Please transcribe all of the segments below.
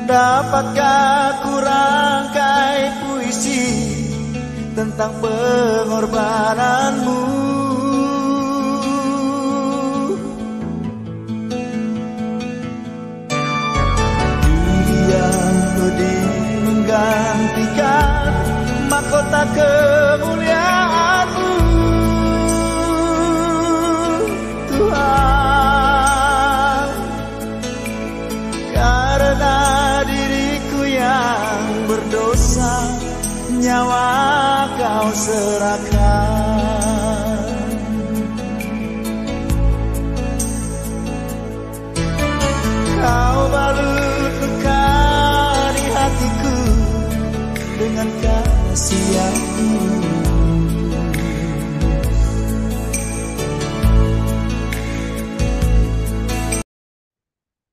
Dapatkah ku rangkai puisi tentang pengorbananmu? Dunia pedih menggantikan mahkota kemuliaan-Mu, Tuhan. Karena diriku yang berdosa, nyawa Kau serahkan. Kau balut luka di hatiku dengan kasih yang tulus.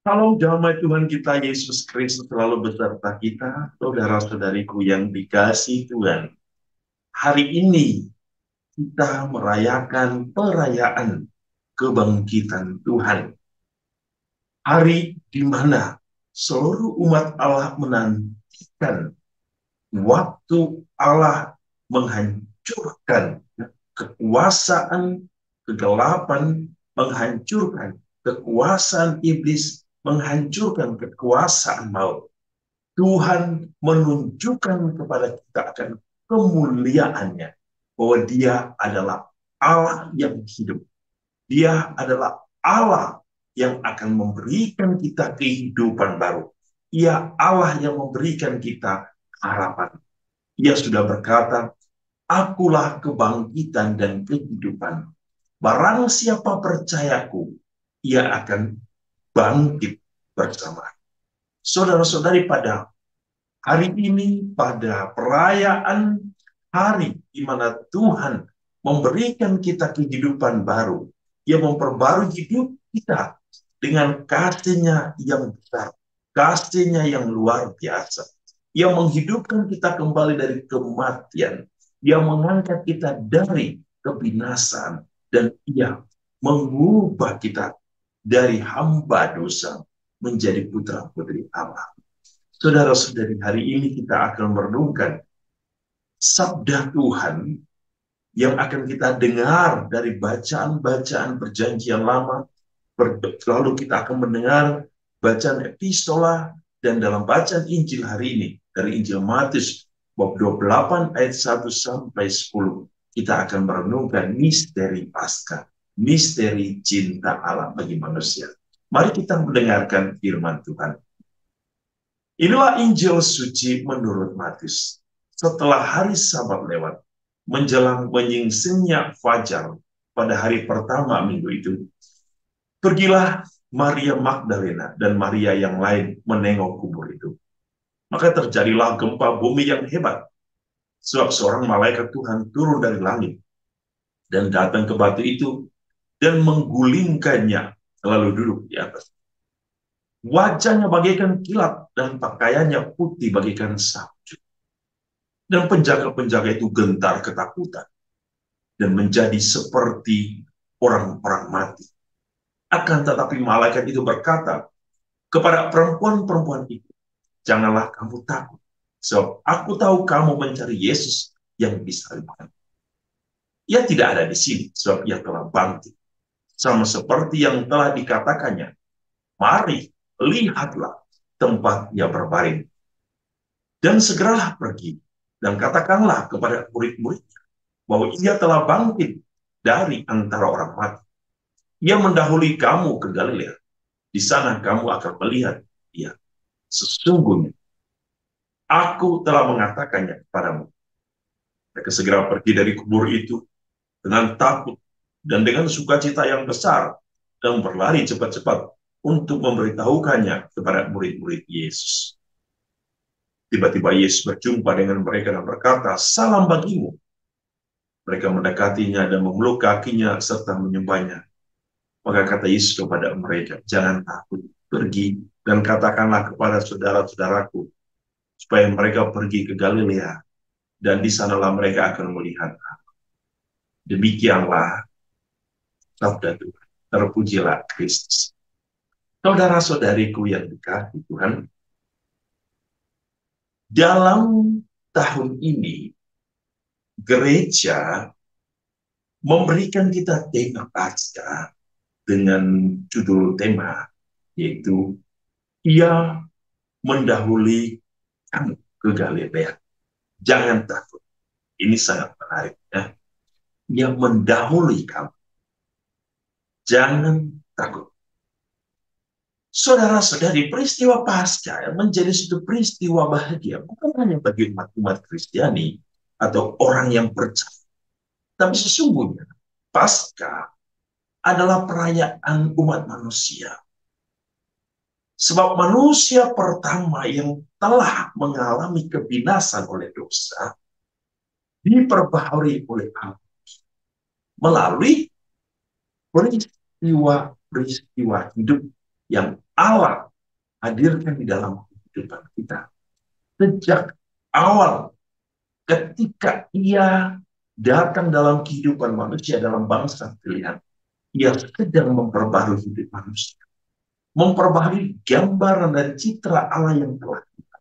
Salam damai Tuhan kita Yesus Kristus selalu beserta kita, saudara-saudariku yang dikasihi Tuhan. Hari ini kita merayakan perayaan kebangkitan Tuhan. Hari di mana seluruh umat Allah menantikan waktu Allah menghancurkan kekuasaan kegelapan, menghancurkan kekuasaan iblis, menghancurkan kekuasaan maut. Tuhan menunjukkan kepada kita akan kemuliaannya, bahwa Dia adalah Allah yang hidup. Dia adalah Allah yang akan memberikan kita kehidupan baru. Ia Allah yang memberikan kita harapan. Ia sudah berkata, "Akulah kebangkitan dan kehidupan. Barang siapa percayaku, ia akan bangkit bersama." Saudara-saudari, pada hari ini, pada perayaan hari di mana Tuhan memberikan kita kehidupan baru, Ia memperbarui hidup kita dengan kasih-Nya yang besar, kasih-Nya yang luar biasa. Ia menghidupkan kita kembali dari kematian. Ia mengangkat kita dari kebinasaan, dan Ia mengubah kita dari hamba dosa menjadi putra-putri Allah. Saudara-saudari, hari ini kita akan merenungkan sabda Tuhan yang akan kita dengar dari bacaan-bacaan perjanjian lama. Lalu kita akan mendengar bacaan epistola, dan dalam bacaan Injil hari ini dari Injil Matius bab 28 ayat 1 sampai 10, kita akan merenungkan misteri Paskah, misteri cinta Allah bagi manusia. Mari kita mendengarkan firman Tuhan. Inilah Injil suci menurut Matius. Setelah hari Sabat lewat, menjelang menyingsingnya fajar pada hari pertama minggu itu, pergilah Maria Magdalena dan Maria yang lain menengok kubur itu. Maka terjadilah gempa bumi yang hebat, sebab seorang malaikat Tuhan turun dari langit dan datang ke batu itu dan menggulingkannya, lalu duduk di atas. Wajahnya bagaikan kilat dan pakaiannya putih bagaikan salju. Dan penjaga-penjaga itu gentar ketakutan dan menjadi seperti orang-orang mati. Akan tetapi malaikat itu berkata kepada perempuan-perempuan itu, "Janganlah kamu takut, sebab aku tahu kamu mencari Yesus yang disalibkan. Ia tidak ada di sini, sebab Ia telah bangkit, sama seperti yang telah dikatakannya. Mari, lihatlah tempat Ia berbaring. Dan segeralah pergi, dan katakanlah kepada murid-muridnya bahwa Ia telah bangkit dari antara orang mati. Ia mendahului kamu ke Galilea. Di sana kamu akan melihat Dia. Sesungguhnya aku telah mengatakannya kepadamu." Mereka segera pergi dari kubur itu dengan takut dan dengan sukacita yang besar, dan berlari cepat-cepat untuk memberitahukannya kepada murid-murid Yesus. Tiba-tiba Yesus berjumpa dengan mereka dan berkata, "Salam bagimu." Mereka mendekatinya dan memeluk kakinya serta menyembahnya. Maka kata Yesus kepada mereka, "Jangan takut, pergi dan katakanlah kepada saudara-saudaraku supaya mereka pergi ke Galilea, dan di sanalah mereka akan melihat aku." Demikianlah sabda Tuhan. Terpujilah Kristus. Saudara-saudariku yang dikasihi Tuhan, Dalam tahun ini, gereja memberikan kita tema Paskah dengan judul tema, yaitu Ia mendahului kamu ke Galilea. Jangan takut. Ini sangat menarik. Ya. Ia mendahului kamu. Jangan takut. Saudara-saudari, peristiwa Paskah menjadi suatu peristiwa bahagia, bukan hanya bagi umat Kristiani atau orang yang percaya. Tapi sesungguhnya, Paskah adalah perayaan umat manusia. Sebab manusia pertama yang telah mengalami kebinasan oleh dosa, diperbaharui oleh Allah melalui peristiwa hidup yang Allah hadirkan di dalam kehidupan kita. Sejak awal ketika Ia datang dalam kehidupan manusia, dalam bangsa pilihan, Ia sedang memperbarui hidup manusia, memperbaharui gambaran dan citra Allah yang telah kita.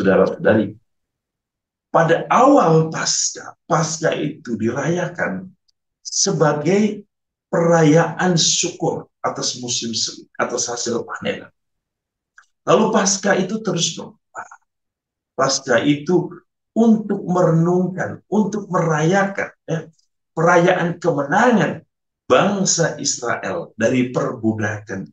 Saudara-saudari, pada awal Paskah itu dirayakan sebagai perayaan syukur atas musim semi, atas hasil panen. Lalu Paskah itu terus berubah. Paskah itu untuk merenungkan, untuk merayakan perayaan kemenangan bangsa Israel dari perbudakan.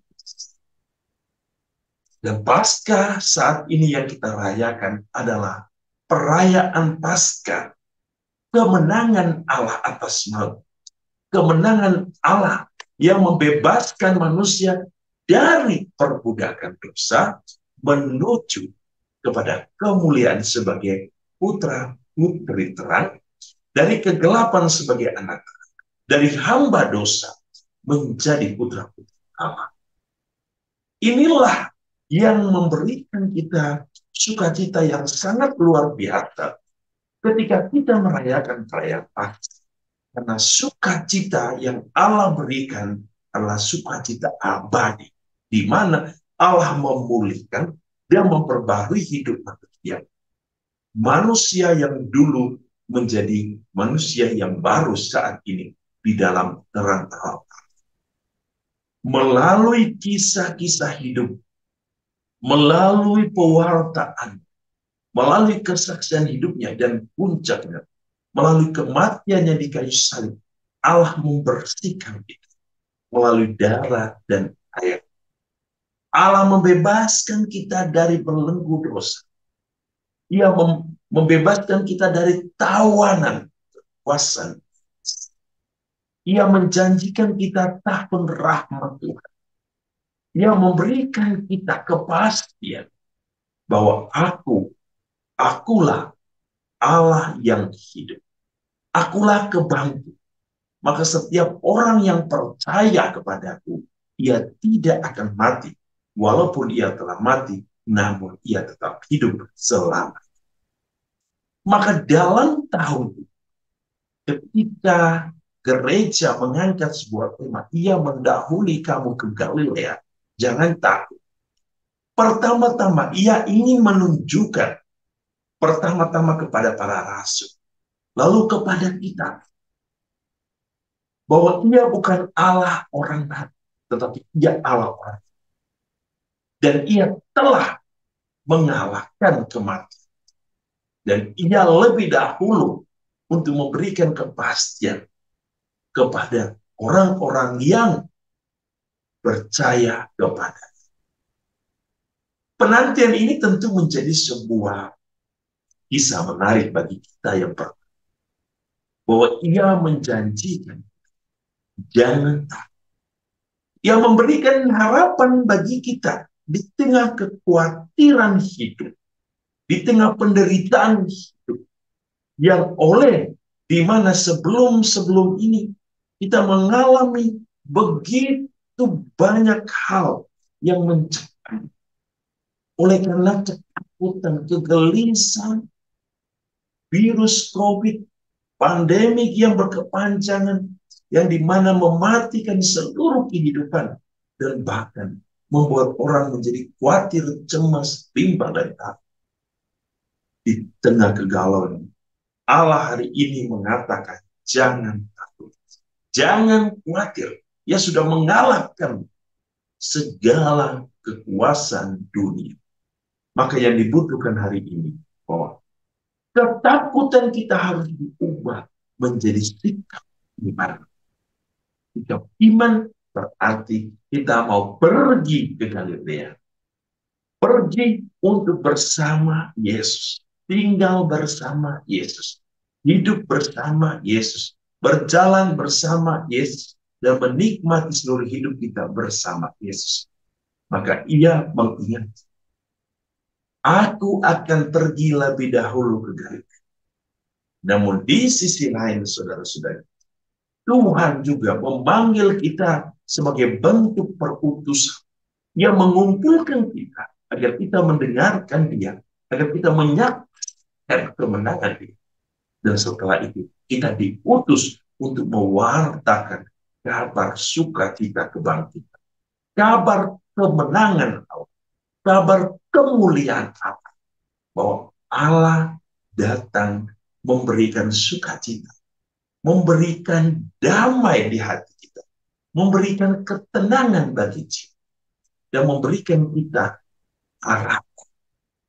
Dan Paskah saat ini yang kita rayakan adalah perayaan Paskah, kemenangan Allah atas maut, kemenangan Allah yang membebaskan manusia dari perbudakan dosa menuju kepada kemuliaan sebagai putra-putri terang, dari kegelapan sebagai anak, dari hamba dosa menjadi putra-putri Allah. Inilah yang memberikan kita sukacita yang sangat luar biasa ketika kita merayakan perayaan Paskah. Karena sukacita yang Allah berikan adalah sukacita abadi, di mana Allah memulihkan dan memperbarui hidup manusia. Manusia yang dulu menjadi manusia yang baru saat ini di dalam terang Allah. Melalui kisah-kisah hidup, melalui pewartaan, melalui kesaksian hidupnya dan puncaknya, melalui kematiannya di kayu salib, Allah membersihkan kita melalui darah dan air. Allah membebaskan kita dari belenggu dosa. Ia membebaskan kita dari tawanan kekuasaan. Ia menjanjikan kita tahun rahmat Tuhan. Ia memberikan kita kepastian bahwa akulah Allah yang hidup. Akulah kebangkit. Maka setiap orang yang percaya kepadaku, ia tidak akan mati. Walaupun ia telah mati, namun ia tetap hidup selamanya. Maka dalam tahun itu, ketika gereja mengangkat sebuah tema, ia mendahului kamu ke Galilea, jangan takut. Pertama-tama, ia ingin menunjukkan pertama-tama kepada para rasul, lalu kepada kita, bahwa ia bukan Allah orang mati, tetapi ia Allah orang. Dan ia telah mengalahkan kematian. Dan ia lebih dahulu untuk memberikan kepastian kepada orang-orang yang percaya kepada. Penantian ini tentu menjadi sebuah kisah menarik bagi kita yang pertama. Bahwa ia menjanjikan, jangan takut. Ia memberikan harapan bagi kita di tengah kekhawatiran hidup, di tengah penderitaan hidup, yang di mana sebelum ini kita mengalami begitu banyak hal yang mencekam. Oleh karena ketakutan, kegelisahan, virus COVID, pandemik yang berkepanjangan, yang dimana mematikan seluruh kehidupan, dan bahkan membuat orang menjadi khawatir, cemas, bimbang, dan takut. di tengah kegalauan. Allah hari ini mengatakan, jangan takut, jangan khawatir. Ia sudah mengalahkan segala kekuasaan dunia. Maka yang dibutuhkan hari ini, bahwa ketakutan kita harus diubah menjadi sikap iman. Sikap iman berarti kita mau pergi ke Galilea. Pergi untuk bersama Yesus. Tinggal bersama Yesus. Hidup bersama Yesus. Berjalan bersama Yesus. Dan menikmati seluruh hidup kita bersama Yesus. Maka ia mengingat, aku akan pergi lebih dahulu ke Galilea. Namun di sisi lain, saudara-saudara, Tuhan juga memanggil kita sebagai bentuk perutusan. Dia mengumpulkan kita agar kita mendengarkan dia, agar kita menyaksikan kemenangan dia. Dan setelah itu, kita diutus untuk mewartakan kabar sukacita kebangkitan, kabar kemenangan Allah, kabar kemuliaan Allah, bahwa Allah datang memberikan sukacita, memberikan damai di hati kita, memberikan ketenangan bagi jiwa, dan memberikan kita harapan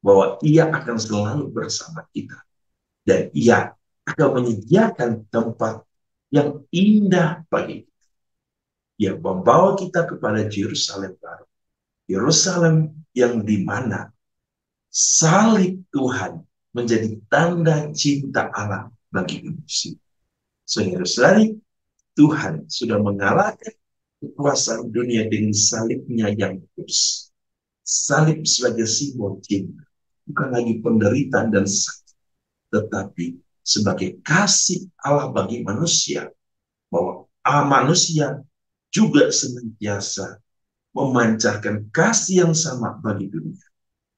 bahwa ia akan selalu bersama kita. Dan ia akan menyediakan tempat yang indah bagi kita. Ia membawa kita kepada Yerusalem baru. Yerusalem yang dimana salib Tuhan menjadi tanda cinta Allah bagi manusia. Saudara-saudari, Tuhan sudah mengalahkan kekuasaan dunia dengan salibnya yang kudus. Salib sebagai simbol cinta, bukan lagi penderitaan dan sakit, tetapi sebagai kasih Allah bagi manusia, bahwa manusia juga senantiasa memancarkan kasih yang sama bagi dunia,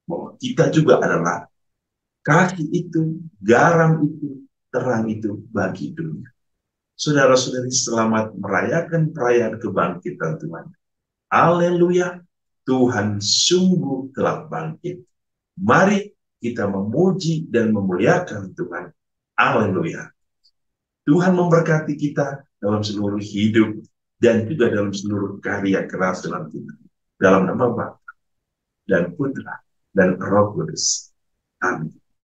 bahwa kita juga adalah kasih itu, garam itu, terang itu bagi dunia. Saudara-saudari, selamat merayakan perayaan kebangkitan Tuhan. Haleluya, Tuhan sungguh telah bangkit. Mari kita memuji dan memuliakan Tuhan. Haleluya. Tuhan memberkati kita dalam seluruh hidup dan juga dalam seluruh karya keras dalam kita. Dalam nama Bapa dan Putra dan Roh Kudus. Amin.